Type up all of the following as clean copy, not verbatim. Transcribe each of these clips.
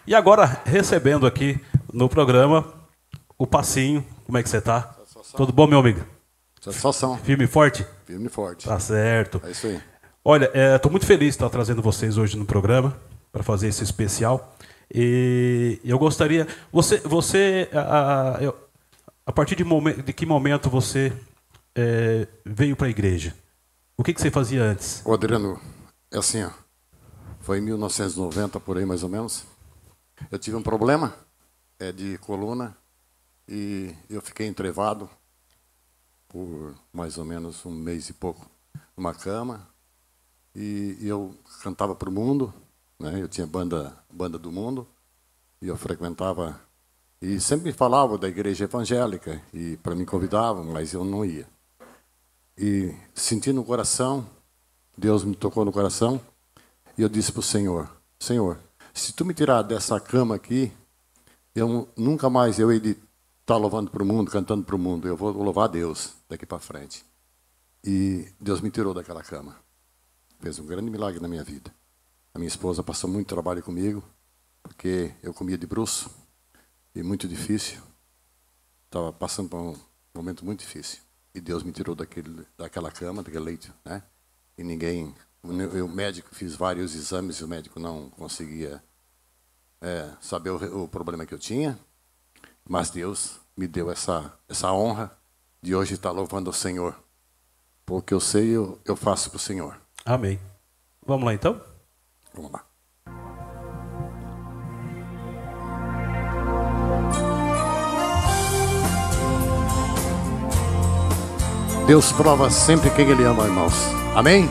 E agora, recebendo aqui no programa, o Passinho. Como é que você tá? Satisfação. Tudo bom, meu amigo? Satisfação. Firme e forte? Firme e forte. Tá certo. É isso aí. Olha, estou muito feliz de estar trazendo vocês hoje no programa para fazer esse especial. E eu gostaria... A partir de que momento você veio para a igreja? O que você fazia antes? Ô, Adriano, é assim, ó. Foi em 1990, por aí mais ou menos. Eu tive um problema de coluna e eu fiquei entrevado por mais ou menos um mês e pouco numa cama. E eu cantava para o mundo, né? Eu tinha banda do mundo e eu frequentava e sempre me falavam da igreja evangélica e para me convidavam, mas eu não ia. E senti no coração, Deus me tocou no coração e eu disse para o Senhor: Senhor, se tu me tirar dessa cama aqui, eu nunca mais eu hei de estar louvando para o mundo, cantando para o mundo. Eu vou louvar a Deus daqui para frente. E Deus me tirou daquela cama. Fez um grande milagre na minha vida. A minha esposa passou muito trabalho comigo, porque eu comia de bruço, e muito difícil. Estava passando por um momento muito difícil. E Deus me tirou daquela cama, daquele leito, né? E ninguém... O médico, fiz vários exames, e o médico não conseguia saber o problema que eu tinha. Mas Deus me deu essa honra de hoje estar louvando o Senhor. Porque eu sei, eu faço para o Senhor. Amém. Vamos lá, então? Vamos lá. Deus prova sempre quem Ele ama, irmãos. Amém?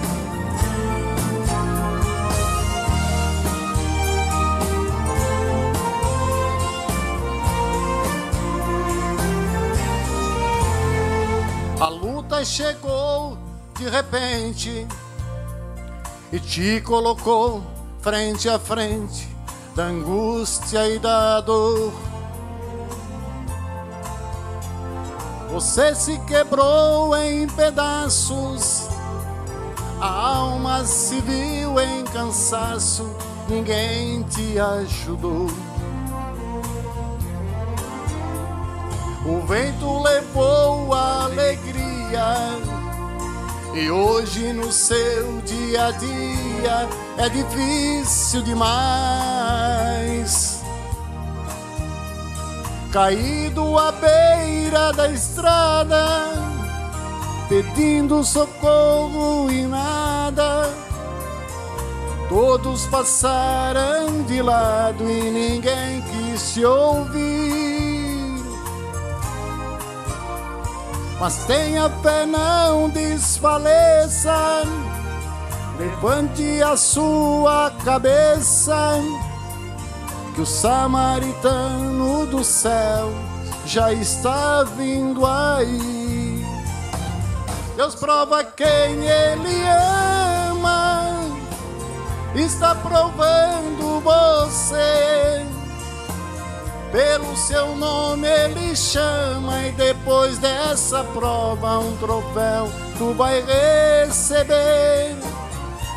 A luta chegou de repente e te colocou frente a frente da angústia e da dor. Você se quebrou em pedaços, a alma se viu em cansaço, ninguém te ajudou. O vento levou a alegria e hoje no seu dia a dia é difícil demais. Caído à beira da estrada, pedindo socorro e nada. Todos passaram de lado e ninguém quis te ouvir. Mas tenha fé, não desfaleça, levante a sua cabeça, que o samaritano do céu já está vindo aí. Deus prova quem Ele ama, está provando você. Pelo seu nome Ele chama e depois dessa prova um troféu tu vai receber.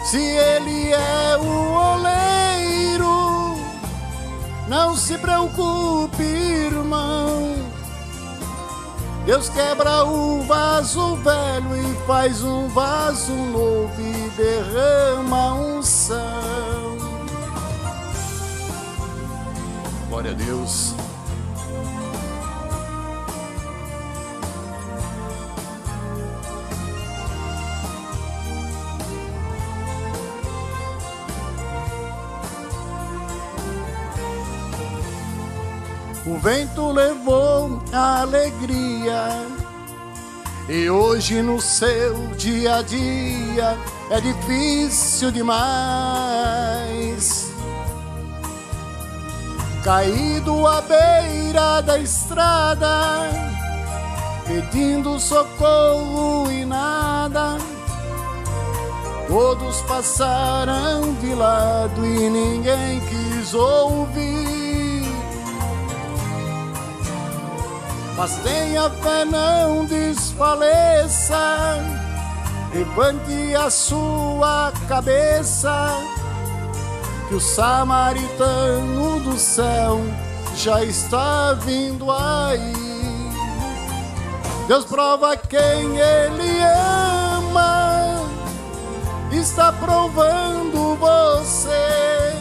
Se Ele é o oleiro, não se preocupe, irmão. Deus quebra o vaso velho e faz um vaso novo e derrama unção. Glória a Deus. O vento levou a alegria e hoje no seu dia a dia é difícil demais. Caído à beira da estrada, pedindo socorro e nada. Todos passaram de lado e ninguém quis ouvir. Mas tenha fé, não desfaleça, levante a sua cabeça, que o samaritano do céu já está vindo aí. Deus prova quem Ele ama, está provando você.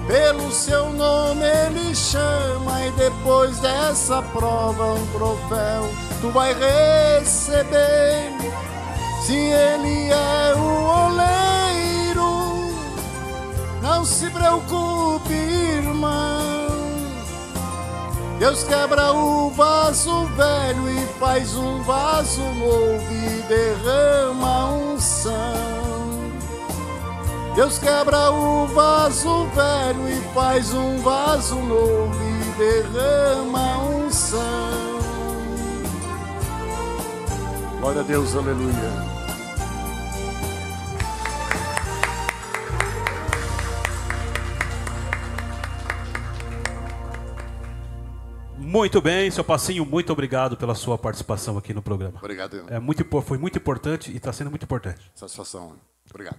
Pelo seu nome Ele chama, e depois dessa prova um troféu tu vai receber. Se Ele é o oleiro, não se preocupe, irmão. Deus quebra o vaso velho e faz um vaso novo e derrama unção. Deus quebra o vaso velho e faz um vaso novo e derrama unção. Glória a Deus, aleluia. Muito bem, seu Passinho, muito obrigado pela sua participação aqui no programa. Obrigado. Foi muito importante e está sendo muito importante. Satisfação. Obrigado.